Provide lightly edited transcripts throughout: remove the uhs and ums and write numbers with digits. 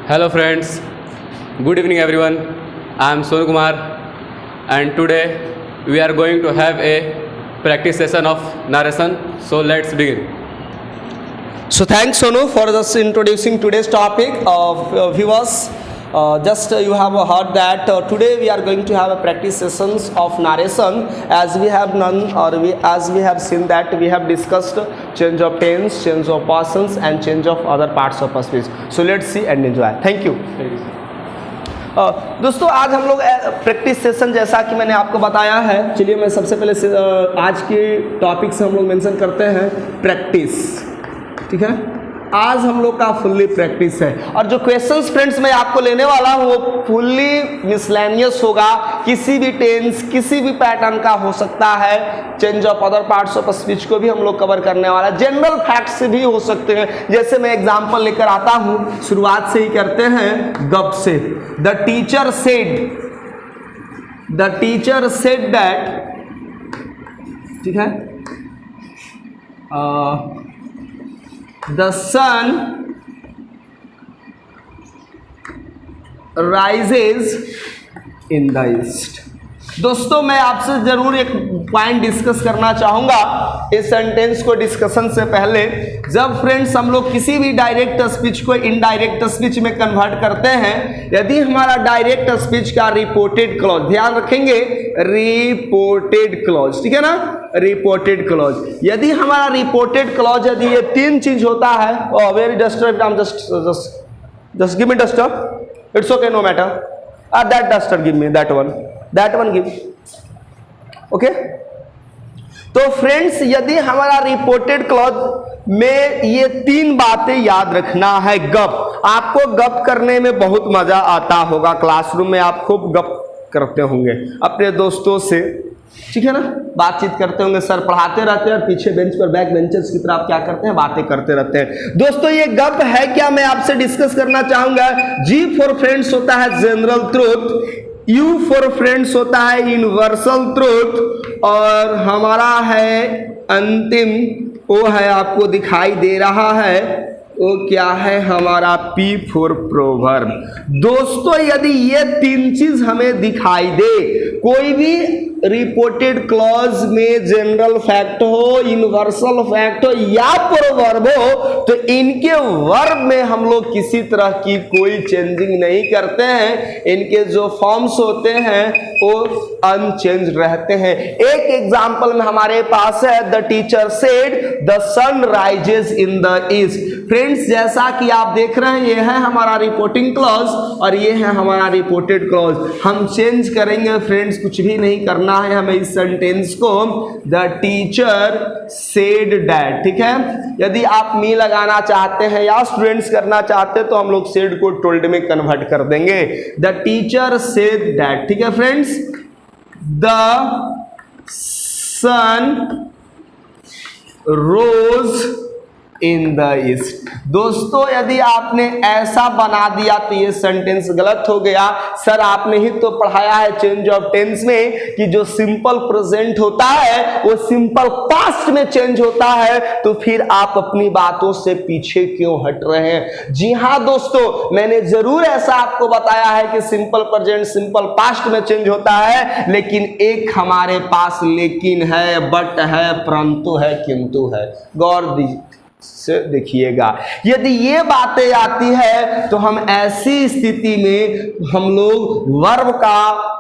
Hello friends, good evening everyone. I am Sonu Kumar and today we are going to have a practice session of narration. So let's begin. So thanks Sonu for just introducing today's topic of viewers. You have heard that today we are going to have a practice sessions of narration as we have as we have seen that we have discussed change of tense, change of persons and change of other parts of a speech. So let's see and enjoy. Thank you. दोस्तों आज हम लोग practice session जैसा कि मैंने आपको बताया है, चलिए मैं सबसे पहले आज के टॉपिक से हम लोग मेंशन करते हैं प्रैक्टिस। ठीक है, आज हम लोग का फुल्ली प्रैक्टिस है और जो क्वेश्चंस फ्रेंड्स मैं आपको लेने वाला हूँ वो फुल्ली मिसलेनियस होगा, किसी भी टेंस किसी भी पैटर्न का हो सकता है, change of other parts of speech को भी हम लोग कवर करने वाला है, जनरल फैक्ट्स भी हो सकते हैं। जैसे मैं एग्जांपल लेकर आता हूँ, शुरुआत से ही करते हैं गप से। द टीचर सेड दैट, ठीक है, the sun rises in the east। दोस्तों मैं आपसे जरूर एक पॉइंट डिस्कस करना चाहूँगा इस सेंटेंस को डिस्कशन से पहले। जब फ्रेंड्स हम लोग किसी भी डायरेक्ट स्पीच को इनडायरेक्ट स्पीच में कन्वर्ट करते हैं, यदि हमारा डायरेक्ट स्पीच का रिपोर्टेड क्लॉज, ध्यान रखेंगे रिपोर्टेड क्लॉज, ठीक है ना, रिपोर्टेड क्लॉज, यदि हमारा रिपोर्टेड क्लॉज यदि ये तीन चीज होता है, very duster, just give me duster, it's okay, no matter, that duster give me, that one give, okay. तो फ्रेंड्स यदि हमारा रिपोर्टेड क्लॉज में ये तीन बातें याद रखना है, गप, आपको गप करने में बहुत मजा आता होगा, क्लासरूम में आप खूब गप करते होंगे अपने दोस्तों से, ठीक है ना, बातचीत करते होंगे, सर पढ़ाते रहते हैं और पीछे बेंच पर बैक बेंचर्स की तरह आप क्या करते हैं, बातें करते रहते हैं। दोस्तों ये गप है क्या, मैं आपसे डिस्कस करना चाहूंगा। जी फॉर फ्रेंड्स होता है general truth, you for friends होता है यूनिवर्सल ट्रूथ, और हमारा है अंतिम, वो है आपको दिखाई दे रहा है, वो क्या है, हमारा पी फॉर प्रोवर्ब। दोस्तों यदि ये तीन चीज हमें दिखाई दे, कोई भी रिपोर्टेड क्लॉज में जनरल फैक्ट हो, यूनिवर्सल फैक्ट हो या प्रोवर्ब हो, तो इनके वर्ब में हम लोग किसी तरह की कोई चेंजिंग नहीं करते हैं, इनके जो फॉर्म्स होते हैं वो अनचेंज रहते हैं। एक एग्जांपल में हमारे पास है, the teacher said the sun rises in the east. Friends जैसा कि आप देख रहे हैं, ये है हमारा रिपोर्टिंग क्लॉज और ये है हमारा रिपोर्टेड क्लॉज। हम चेंज करेंगे फ्रेंड्स, कुछ भी नहीं करना है हमें इस सेंटेंस को, द टीचर सेड दैट, ठीक है। यदि आप मी लगाना चाहते हैं या स्टूडेंट्स करना चाहते हैं तो हम लोग सेड को टोल्ड में कन्वर्ट कर देंगे, द टीचर सेड दैट, ठीक है friends. The sun rose in the east. दोस्तों यदि आपने ऐसा बना दिया तो ये सेंटेंस गलत हो गया। सर आपने ही तो पढ़ाया है चेंज ऑफ टेंस में कि जो सिंपल प्रेजेंट होता है वो सिंपल पास्ट में चेंज होता है, तो फिर आप अपनी बातों से पीछे क्यों हट रहे हैं। जी हाँ दोस्तों, मैंने जरूर ऐसा आपको बताया है कि सिंपल प्रेजेंट सिंपल पास्ट में चेंज होता है, लेकिन एक हमारे पास लेकिन है, बट है, परंतु है, किंतु है। गौर से देखिएगा, यदि ये बातें आती है तो हम ऐसी स्थिति में हम लोग वर्ब का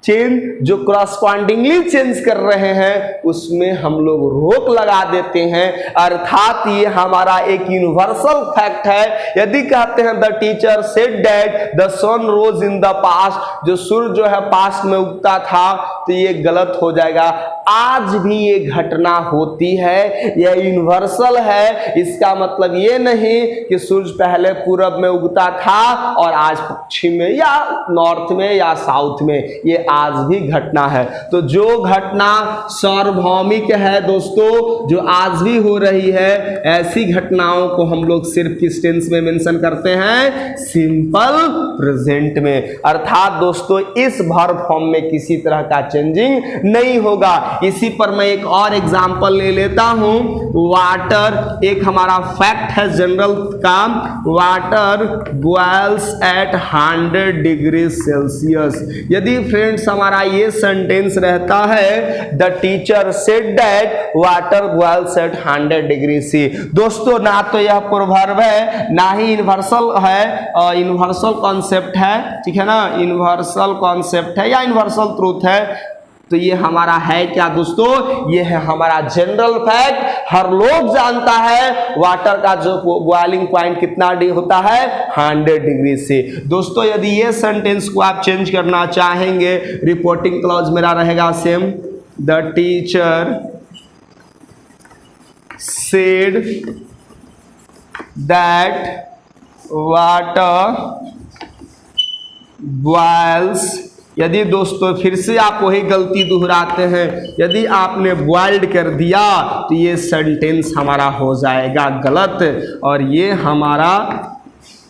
चेंज जो क्रॉसपॉन्डिंगली चेंज कर रहे हैं उसमें हम लोग रोक लगा देते हैं, अर्थात ये हमारा एक यूनिवर्सल फैक्ट है। यदि कहते हैं the teacher said that the sun rose in the past, जो सूर्य जो है पास्ट में उगता था, तो ये गलत हो जाएगा। आज भी ये घटना होती है, यह यूनिवर्सल है, इसका मतलब ये नहीं कि सूर्य पहले पूरब में उगता था और आज पश्चिम में या नॉर्थ में या साउथ में, ये आज भी घटना है। तो जो घटना सार्वभौमिक है दोस्तों, जो आज भी हो रही है, ऐसी घटनाओं को हम लोग सिर्फ किस टेंस में मेंशन करते हैं, सिंपल प्रेजेंट में, अर्थात दोस्तों इस वर्ब फॉर्म में किसी तरह का चेंजिंग नहीं होगा। इसी पर मैं एक और एग्जांपल ले लेता हूं। वाटर एक हमारा फैक्ट है जनरल का, water boils at 100 degree Celsius. यदि फ्रेंड्स हमारा ये सेंटेंस रहता है the teacher said that water boils at 100 degree C, दोस्तों ना तो यह प्रोवर्ब है ना ही यूनिवर्सल है, यूनिवर्सल कॉन्सेप्ट है, ठीक है ना, यूनिवर्सल कॉन्सेप्ट है या यूनिवर्सल ट्रूथ है, तो ये हमारा है क्या दोस्तों, ये है हमारा जनरल फैक्ट। हर लोग जानता है वाटर का जो बॉइलिंग पॉइंट कितना होता है 100 डिग्री से। दोस्तों यदि ये सेंटेंस को आप चेंज करना चाहेंगे, रिपोर्टिंग क्लॉज मेरा रहेगा same, the teacher said that water boils, यदि दोस्तों फिर से आप वही गलती दोहराते हैं, यदि आपने बॉइल्ड कर दिया तो ये सेंटेंस हमारा हो जाएगा गलत और ये हमारा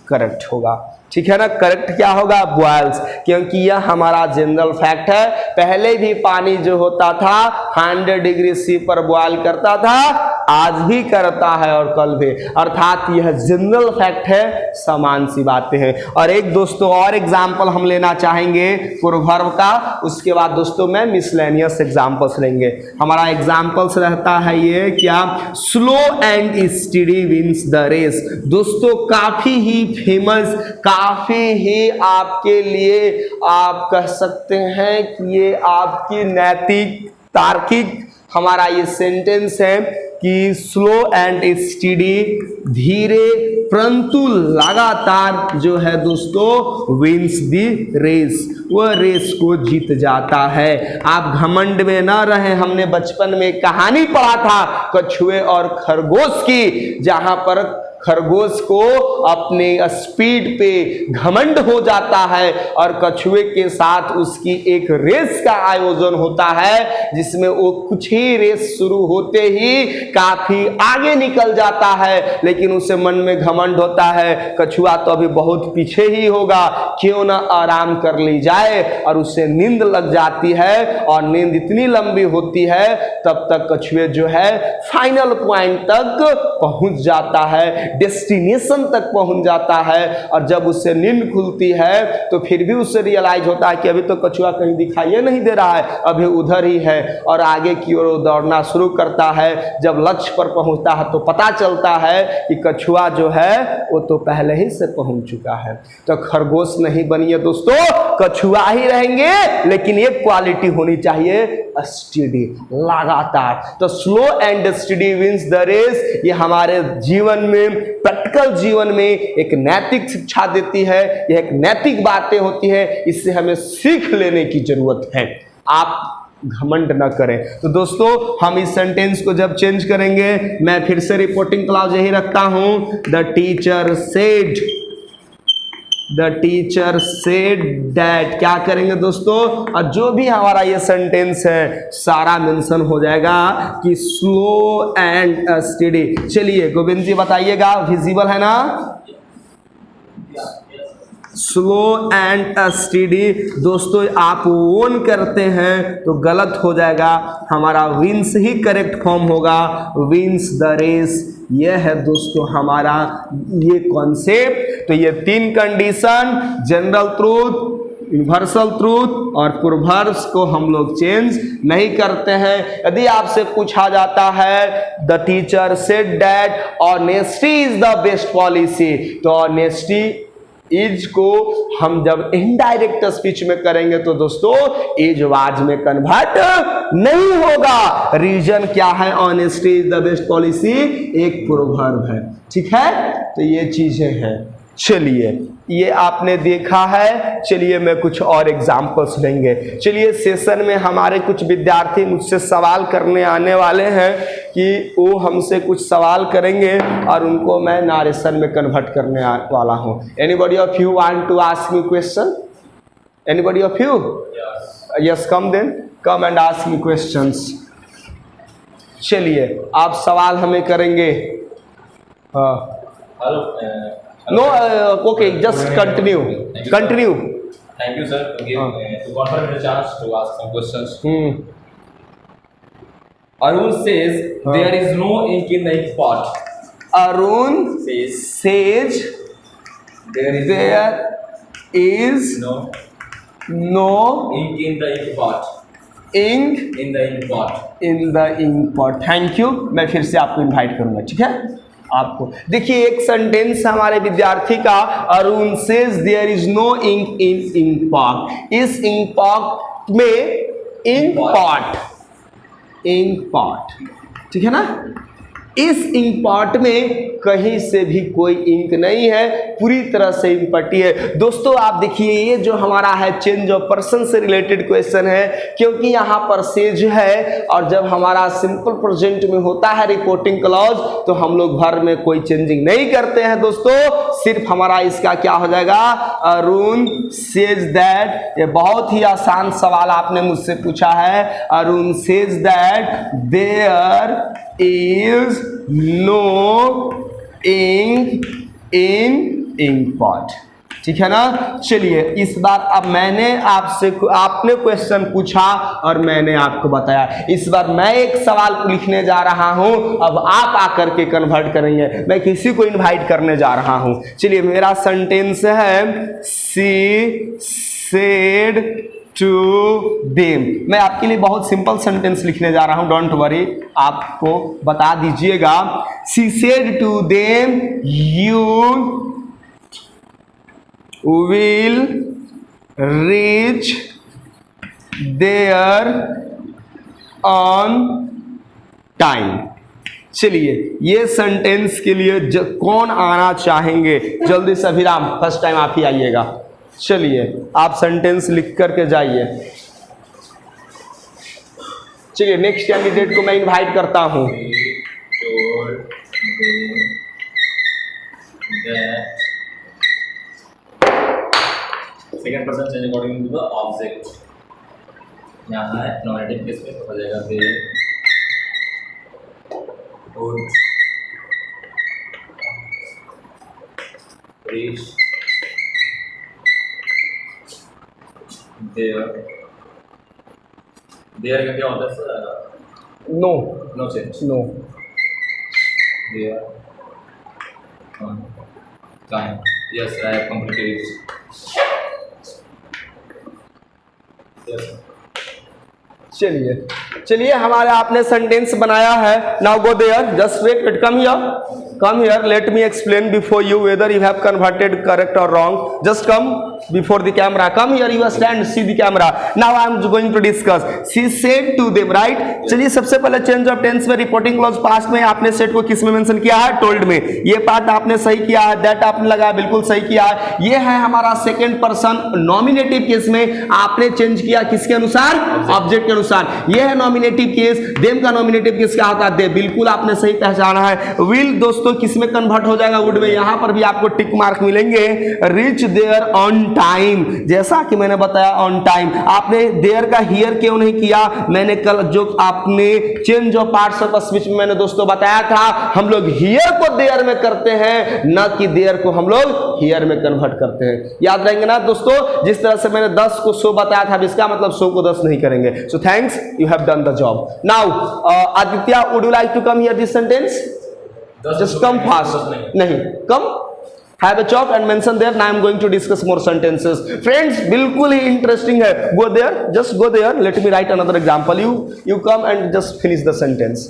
करेक्ट होगा, ठीक है ना। करेक्ट क्या होगा, बॉयल्स, क्योंकि यह हमारा जनरल फैक्ट है। पहले भी पानी जो होता था 100 डिग्री सी पर बॉयल करता था, आज भी करता है और कल भी, अर्थात यह जनरल फैक्ट है, समान सी बातें हैं। और एक दोस्तों और एग्जाम्पल हम लेना चाहेंगे प्रोवर्ब का, उसके बाद दोस्तों मैं मिसलेनियस एग्जाम्पल्स लेंगे। हमारा एग्जाम्पल्स रहता है ये क्या, slow and steady wins the race. दोस्तों काफी ही फेमस, काफी ही आपके लिए आप कह सकते हैं कि ये आपकी नैतिक तार्किक हमारा ये सेंटेंस है कि स्लो एंड स्टडी, धीरे परंतु लगातार जो है दोस्तों विंस दी रेस, वह रेस को जीत जाता है। आप घमंड में ना रहे। हमने बचपन में कहानी पढ़ा था कछुए और खरगोश की, जहां पर खरगोश को अपने स्पीड पे घमंड हो जाता है और कछुए के साथ उसकी एक रेस का आयोजन होता है, जिसमें वो कुछ ही रेस शुरू होते ही काफी आगे निकल जाता है, लेकिन उसे मन में घमंड होता है कछुआ तो अभी बहुत पीछे ही होगा, क्यों ना आराम कर ली जाए, और उसे नींद लग जाती है और नींद इतनी लंबी होती है तब तक कछुए जो है फाइनल पॉइंट तक पहुंच जाता है, डेस्टिनेशन तक पहुंच जाता है। और जब उससे नींद खुलती है तो फिर भी उससे रियलाइज होता है कि अभी तो कछुआ कहीं दिखाई नहीं दे रहा है, अभी उधर ही है, और आगे की ओर दौड़ना शुरू करता है। जब लक्ष्य पर पहुंचता है तो पता चलता है कि कछुआ जो है वो तो पहले ही से पहुंच चुका है। तो खरगोश नहीं बनिए दोस्तों, कछुआ ही रहेंगे, लेकिन ये क्वालिटी होनी चाहिए स्टडी, लगातार। तो slow and steady wins the race, ये हमारे जीवन में, प्रैक्टिकल जीवन में एक नैतिक शिक्षा देती है, यह एक नैतिक बातें होती है, इससे हमें सीख लेने की जरूरत है। आप घमंड न करें। तो दोस्तों हम इस सेंटेंस को जब चेंज करेंगे, मैं फिर से रिपोर्टिंग क्लॉज यही रखता हूं, the teacher said, the teacher said that, क्या करेंगे दोस्तों, और जो भी हमारा ये सेंटेंस है सारा मेंशन हो जाएगा कि स्लो एंड स्टडी। चलिए गोविंद जी बताइएगा, विजिबल है ना, स्लो एंड स्टडी। दोस्तों आप ओन करते हैं तो गलत हो जाएगा, हमारा विंस ही करेक्ट फॉर्म होगा, विंस द रेस। यह है दोस्तों हमारा ये कॉन्सेप्ट। तो ये तीन condition, general truth, universal truth और प्रोवर्ब्स को हम लोग चेंज नहीं करते हैं। यदि आपसे पूछा जाता है the teacher said that honesty is the best policy, तो ऑनेस्टी इज को हम जब इनडायरेक्ट स्पीच में करेंगे तो दोस्तों इज वाज में कन्वर्ट नहीं होगा। रीजन क्या है, honesty is the best policy एक प्रोवर्ब है, ठीक है। तो ये चीजें हैं। चलिए ये आपने देखा है, चलिए मैं कुछ और एग्जाम्पल्स लेंगे। चलिए सेशन में हमारे कुछ विद्यार्थी मुझसे सवाल करने आने वाले हैं कि वो हमसे कुछ सवाल करेंगे और उनको मैं नारेशन में कन्वर्ट करने वाला हूँ। Anybody of you want to ask me question? Anybody of you? Yes, come then, come and ask me questions. चलिए आप सवाल हमें करेंगे। हाँ hello no okay just continue continue Thank you, sir, to give to confer me the chance to ask some questions. Arun says there is no ink in the ink pot. Arun says There is is no no ink in the ink pot. Ink In the ink pot. In the ink pot. Thank you. मैं फिर से आपको invite करूंगा, ठीक है। आपको देखिए एक सेंटेंस हमारे विद्यार्थी का, Arun says there is no ink in ink pot. इस इंक पॉट में इंक पॉट, ठीक है ना। इस इंक पॉट में कहीं से भी कोई इंक नहीं है, पूरी तरह से इम्पटी है। दोस्तों आप देखिए ये जो हमारा है चेंज ऑफ पर्सन से रिलेटेड क्वेश्चन है, क्योंकि यहाँ पर सेज है और जब हमारा सिंपल प्रेजेंट में होता है रिपोर्टिंग क्लॉज तो हम लोग भर में कोई चेंजिंग नहीं करते हैं दोस्तों। सिर्फ हमारा इसका क्या हो जाएगा, अरुण सेज दैट। ये बहुत ही आसान सवाल आपने मुझसे पूछा है। Arun says that there is no ink in ink pot, ठीक है ना। चलिए इस बार अब आपने क्वेश्चन पूछा और मैंने आपको बताया। इस बार मैं एक सवाल लिखने जा रहा हूं, अब आप आकर के कन्वर्ट करेंगे। मैं किसी को इनवाइट करने जा रहा हूं। चलिए मेरा सेंटेंस है सी सेड टू देम। मैं आपके लिए बहुत सिंपल सेंटेंस लिखने जा रहा हूं, डोंट वरी, आपको बता दीजिएगा। She said to them you will reach there on time. चलिए ये सेंटेंस के लिए कौन आना चाहेंगे जल्दी से? अभिराम फर्स्ट टाइम आप ही आइएगा। चलिए आप सेंटेंस लिख करके जाइए। चलिए नेक्स्ट कैंडिडेट को मैं इनवाइट करता हूं। Second person change according to the object. यहाँ है नॉमिनेटिव केस में हो जाएगा दे would reach देयर का क्या होता है sir? No no change. No there on time. Yes I have completed it. Yes चलिए चलिए हमारे आपने सेंटेंस बनाया है। Now go there, just wait, come here, let me explain before you whether you have converted correct or wrong. Just come before the camera, come here, you stand, see the camera. Now I am going to discuss. She said to them, right? चलिए सबसे पहले change of tense में reporting clause past में आपने set को किस में mention किया है? टोल्ड में। ये पार्ट आपने सही किया है, दैट आपने लगाया, बिल्कुल सही किया है। ये है हमारा सेकंड पर्सन नॉमिनेटिव केस में आपने चेंज किया किसके अनुसार? ऑब्जेक्ट के अनुसार। ये है नॉमिनेटिव केस। देम का नॉमिनेटिव केस क्या होता है? दे, बिल्कुल आपने सही पहचाना है। विल दोस्तों किस में कन्वर्ट हो जाएगा? वुड में। यहां पर भी आपको टिक मार्क मिलेंगे। रिच देयर ऑन टाइम, जैसा कि मैंने बताया ऑन टाइम। आपने देयर का हियर क्यों नहीं किया? मैंने कल जो आपने change of parts of speech में मैंने दोस्तों बताया था, हम लोग हियर को देयर में करते हैं, न कि देयर को हम लोग हियर में कन्वर्ट करते हैं। याद रहेंगे ना दोस्तों? जिस तरह से मैंने 10 को 100 बताया था, इसका मतलब 100 को 10 नहीं करेंगे। So thanks, you have done the job. Now Aditya, would you like to come here this sentence? Just come fast. नहीं, come. Have a chalk and mention there. Now I am going to discuss more sentences. Friends, बिल्कुल ही interesting है. Go there. Just go there. Let me write another example. You come and just finish the sentence.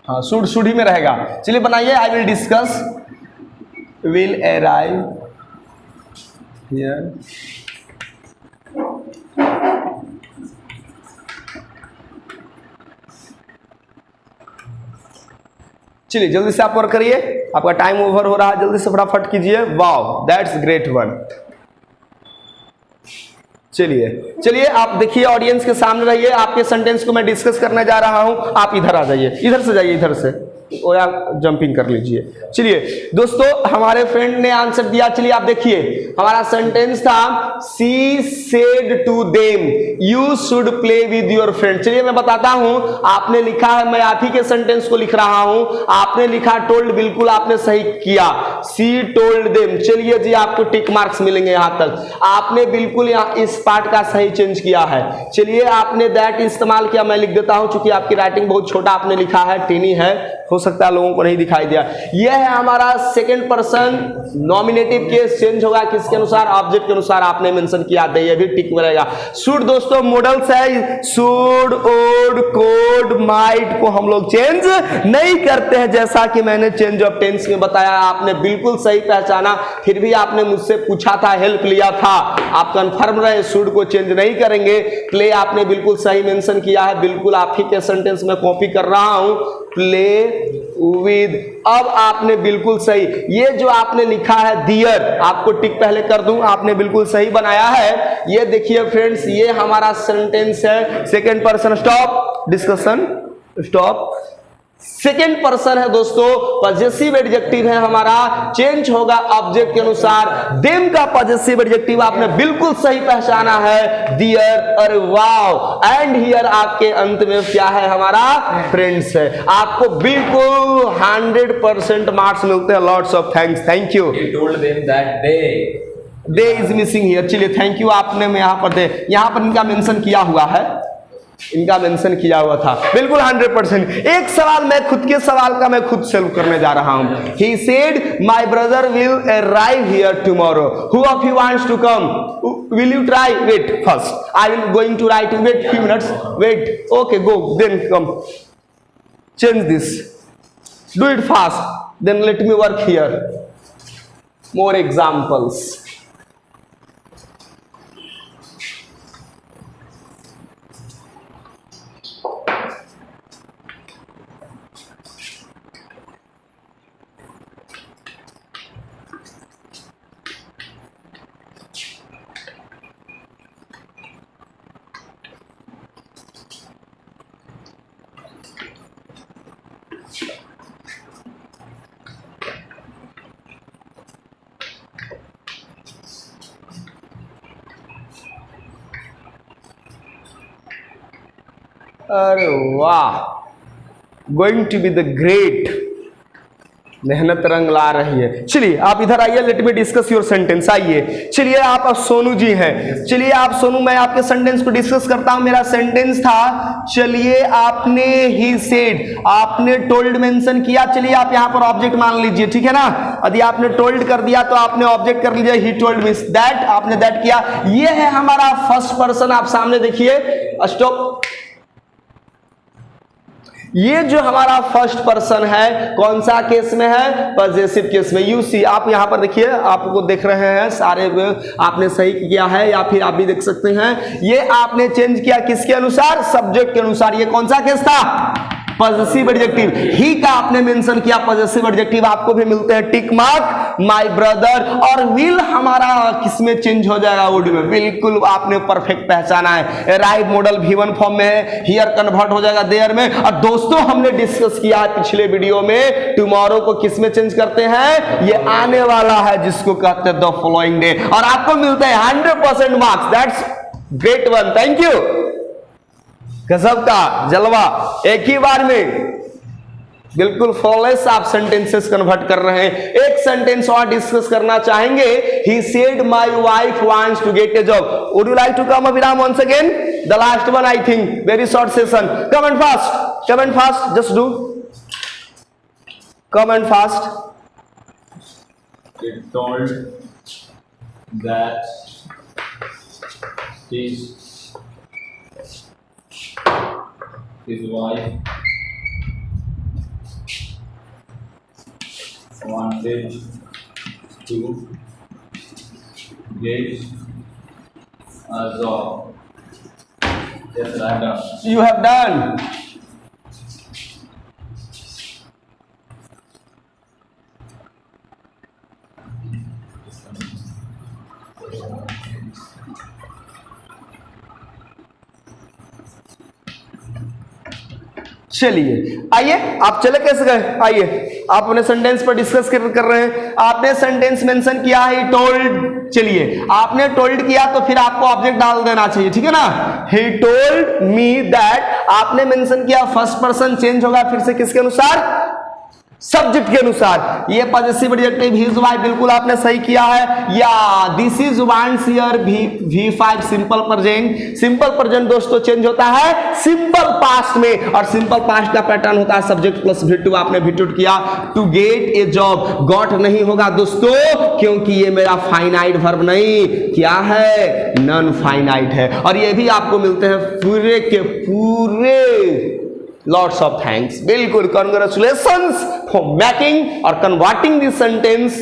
हाँ, should he में रहेगा। चलिए बनाइए। I will discuss, will arrive here, चलिए जल्दी से आप वर्क करिए, आपका टाइम ओवर हो रहा है, जल्दी से फटाफट कीजिए। Wow that's great one. चलिए चलिए आप देखिए, ऑडियंस के सामने रहिए, आपके सेंटेंस को मैं डिस्कस करने जा रहा हूं। आप इधर आ जाइए, इधर से जाइए, इधर से और आप जंपिंग कर लीजिए। चलिए दोस्तों, हमारे फ्रेंड ने आंसर दिया। चलिए आप देखिए, हमारा सेंटेंस था she said to them you should play with your friend. चलिए मैं बताता हूं, आपने लिखा है, मैं आप ही के सेंटेंस को लिख रहा हूं। आपने लिखा टोल्ड, बिल्कुल आपने सही किया, सी टोल्ड देम। चलिए जी, आपको टिक मार्क्स मिलेंगे। यहां तक आपने बिल्कुल यहाँ इस पार्ट का सही चेंज किया है। चलिए आपने दैट इस्तेमाल किया, मैं लिख देता हूं, चूंकि आपकी राइटिंग बहुत छोटा आपने लिखा है, टीनी है, हो सकता है लोगों को नहीं दिखाई दिया। यह है हमारा second person nominative case. Change होगा किसके अनुसार? ऑब्जेक्ट के अनुसार आपने मेंशन किया था, ये भी टिक मिलेगा। शुड दोस्तों मॉडल्स है, शुड, वुड, कोड, माइट को हम लोग चेंज नहीं करते हैं, जैसा कि मैंने चेंज ऑफ टेंस में बताया। आपने बिल्कुल सही पहचाना, फिर भी आपने मुझसे पूछा था, हेल्प लिया था, आप कंफर्म रहे शुड को चेंज नहीं करेंगे। प्ले आपने बिल्कुल सही मेंशन किया है, बिल्कुल आप ही के सेंटेंस में कॉपी कर रहा हूं, प्ले विद। अब आपने बिल्कुल सही, ये जो आपने लिखा है दियर, आपको टिक पहले कर दूं, आपने बिल्कुल सही बनाया है। ये देखिए फ्रेंड्स, ये हमारा सेंटेंस है second person. Stop discussion, stop. Second person है दोस्तों, पॉजेसिव एडजेक्टिव है हमारा, चेंज होगा ऑब्जेक्ट के अनुसार। देम का पॉजेसिव एडजेक्टिव आपने बिल्कुल सही पहचाना है, दियर। अरे वाओ, एंड हियर आपके अंत में क्या है? हमारा फ्रेंड्स है। आपको बिल्कुल 100% मार्क्स मिलते हैं। Lots of thanks, thank you. He told them that they is missing here. चलिए थैंक यू, आपने में यहाँ पर दे, यहाँ पर इनका मेंशन किया हुआ है, इनका मेंशन किया हुआ था, बिल्कुल 100%। एक सवाल मैं खुद के सवाल का मैं खुद सॉल्व करने जा रहा हूं। He said my brother will arrive here tomorrow. Who of you wants to come? Will you try? Wait first. I will going to write. Wait few minutes. Wait. Okay, go. Then come. Change this. Do it fast. Then let me work here. More examples. अरे वाह, going to be the great. मेहनत रंग ला रही है। चलिए आप इधर आइए, let me discuss your sentence. आइए, चलिए आप अब सोनू जी हैं। चलिए आप सोनू, मैं आपके सेंटेंस को डिस्कस करता हूं। मेरा सेंटेंस था, चलिए आपने ही सेड, आपने टोल्ड मेंशन किया। चलिए आप यहां पर ऑब्जेक्ट मान लीजिए, ठीक है ना। यदि आपने टोल्ड कर दिया तो आपने ऑब्जेक्ट कर लीजिए, ही टोल्ड मींस दैट, आपने दैट किया। ये है हमारा फर्स्ट पर्सन, आप सामने देखिए। स्टॉप। ये जो हमारा फर्स्ट पर्सन है, कौन सा केस में है? पॉजेसिव केस में। यू सी, आप यहां पर देखिए, आपको देख रहे हैं सारे, आपने सही किया है, या फिर आप भी देख सकते हैं। ये आपने चेंज किया किसके अनुसार? सब्जेक्ट के अनुसार। ये कौन सा केस था? Possessive adjective. ही का आपने मेंशन किया पॉजेसिव एडजेक्टिव, आपको भी मिलते हैं टिक मार्क। माय ब्रदर और विल हमारा किसमें चेंज हो जाएगा? वुड में। बिल्कुल आपने परफेक्ट पहचाना है। अराइव मॉडल V1 फॉर्म में है, हियर कन्वर्ट हो जाएगा देयर में। और दोस्तों हमने डिस्कस किया है पिछले वीडियो में, टुमारो को किस में चेंज करते हैं? ये आने वाला है, जिसको कहते हैं द फॉलोइंग डे। और आपको मिलते हैं 100% marks. That's great one, thank you. गजब का जलवा, एक ही बार में बिल्कुल फ्लॉलेस आप सेंटेंसेस कन्वर्ट कर रहे हैं। एक सेंटेंस और डिस्कस करना चाहेंगे। He said my wife wants to get a job. Would you like to come Abhiram once again? The last one, I think, very short session. Come and fast. Come and fast. Just do. Come and fast. It told that his wife wanted to get a job. Yes, I have done. You have done. चलिए आइए, आप चले कैसे गए, आइए आप अपने sentence पर डिस्कस कर रहे हैं। आपने सेंटेंस मेंशन किया है ही टोल्ड, चलिए आपने टोल्ड किया तो फिर आपको ऑब्जेक्ट डाल देना चाहिए, ठीक है ना। ही टोल्ड मी दैट, आपने मेंशन किया फर्स्ट पर्सन, चेंज होगा फिर से किसके अनुसार, सब्जेक्ट के अनुसार। ये positive adjective he is why, बिल्कुल आपने सही किया है। या this is wants here V5 simple present, simple present दोस्तों चेंज होता है सिंपल पास्ट में, और सिंपल पास्ट का पैटर्न होता है सब्जेक्ट प्लस V2, आपने V2 किया। To get a job, got नहीं होगा दोस्तों क्योंकि ये मेरा फाइनाइट वर्ब नहीं, क्या है, नॉन फाइनाइट है, और ये भी आपको मिलते हैं पूरे के पूरे। Lots of thanks, बिल्कुल congratulations for making or converting this sentence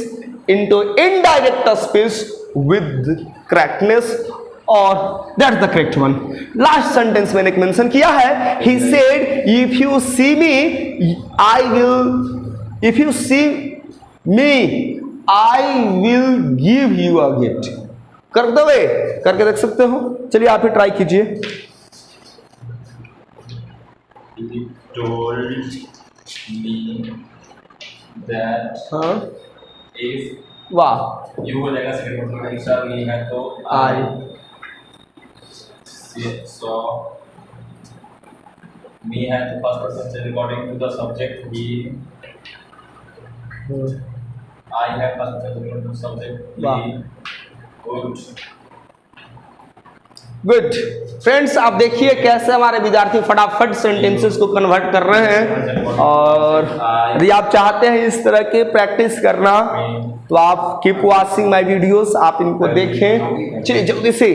into indirect speech with correctness, और that's the correct one. Last sentence मैंने एक mention किया है, he said if you see me I will, if you see me I will give you a gift। कर दो, करके देख सकते हो, चलिए आप ही ट्राई कीजिए। He told me that हाँ, if वाह, you हो जाएगा सेकंड पर्सन में, सर नहीं है तो I saw me है तो फर्स्ट पर्सन से according to the subject he, I है first person according to subject वाह। He, good. गुड फ्रेंड्स, आप देखिए कैसे हमारे विद्यार्थी फटाफट सेंटेंसेस को कन्वर्ट कर रहे हैं, और यदि आप चाहते हैं इस तरह के प्रैक्टिस करना तो आप कीप वॉचिंग माय वीडियोस, आप इनको देखें। चलिए जल्दी से,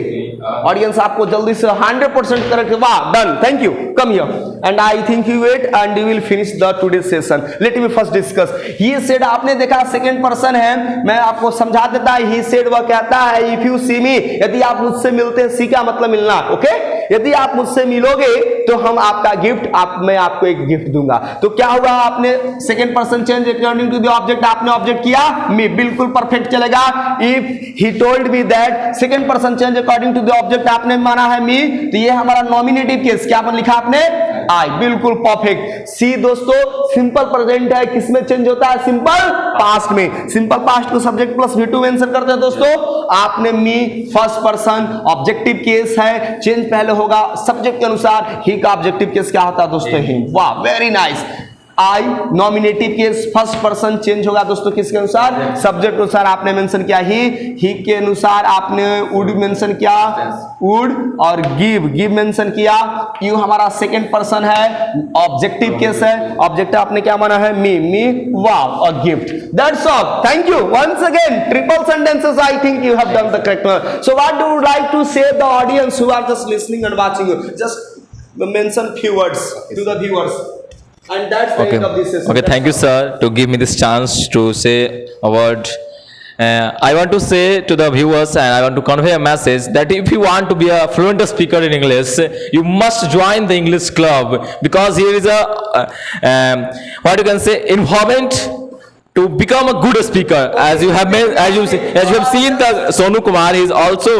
ऑडियंस आपको जल्दी से 100% करेक्ट, वाह, done, thank you, come here and I think you wait and you will finish the today session. Let me first discuss. He said, आपने देखा सेकंड पर्सन है, मैं आपको समझा देता है। ही सेड वह कहता है, इफ यू सी मी, यदि आप मुझसे मिलते हैं, सी का मतलब मिलना, ओके, यदि आप मुझसे मिलोगे तो हम आपका गिफ्ट, मैं आपको एक गिफ्ट दूंगा। तो क्या होगा, आपने second person change according to the object, आपने ऑब्जेक्ट किया मी, बिल्कुल परफेक्ट चलेगा। If he told me that, second person change according to the object, आपने माना है मी, तो ये हमारा नॉमिनेटिव केस, क्या लिखा आपने, आई, बिल्कुल परफेक्ट। सी दोस्तों सिंपल प्रेजेंट है, किसमें चेंज होता है, सिंपल पास्ट में। सिंपल पास्ट को सब्जेक्ट प्लस V2 मेंशन करते हैं दोस्तों। आपने मी फर्स्ट पर्सन, ऑब्जेक्टिव केस है, चेंज पहले होगा सब्जेक्ट के अनुसार। ही का ऑब्जेक्टिव केस क्या होता है दोस्तों, हिम, वाह, very nice. I nominative case, first person change होगा दोस्तों किसके अनुसार, सब्जेक्ट के अनुसार। आपने मेंशन किया ही के अनुसार आपने वुड मेंशन किया, वुड, और गिव मेंशन किया। यू हमारा सेकंड पर्सन है, ऑब्जेक्टिव केस है, ऑब्जेक्ट आपने क्या माना है, मी, वाह, और gift. That's all, thank you once again, triple sentences, I think you have done the correct one. So what do you like to say the audience who are just listening and watching you, just mention few words to the viewers, and that's the end of this session. Okay, thank you, sir, to give me this chance to say a word. I want to say to the viewers, and I want to convey a message that if you want to be a fluent speaker in English, you must join the English club, because here is a what you can say, environment to become a good speaker. As you have seen, the Sonu Kumar is also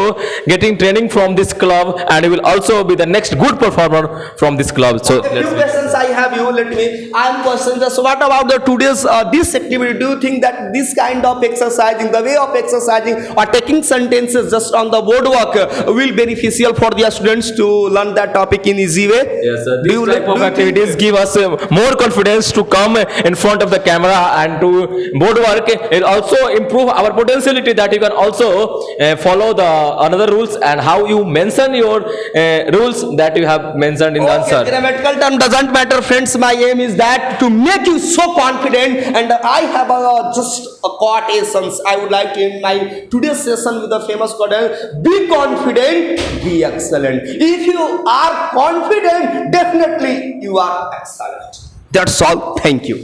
getting training from this club, and he will also be the next good performer from this club. So okay, few questions I have you. Let me. I am questioning. So what about the today's this activity? Do you think that this kind of exercising, the way of exercising or taking sentences just on the boardwalk will beneficial for the students to learn that topic in easy way? yes, sir, Do this you type of think- activities give us more confidence to come in front of the camera and to boardwork. It also improve our potentiality, that you can also follow the another rules and how you mention your rules that you have mentioned in the Okay, answer. grammatical term doesn't matter, friends. My aim is that to make you so confident, and I have just a quotations. I would like to end my today's session with the famous quote: "Be confident, be excellent." If you are confident, definitely you are excellent. That's all. Thank you.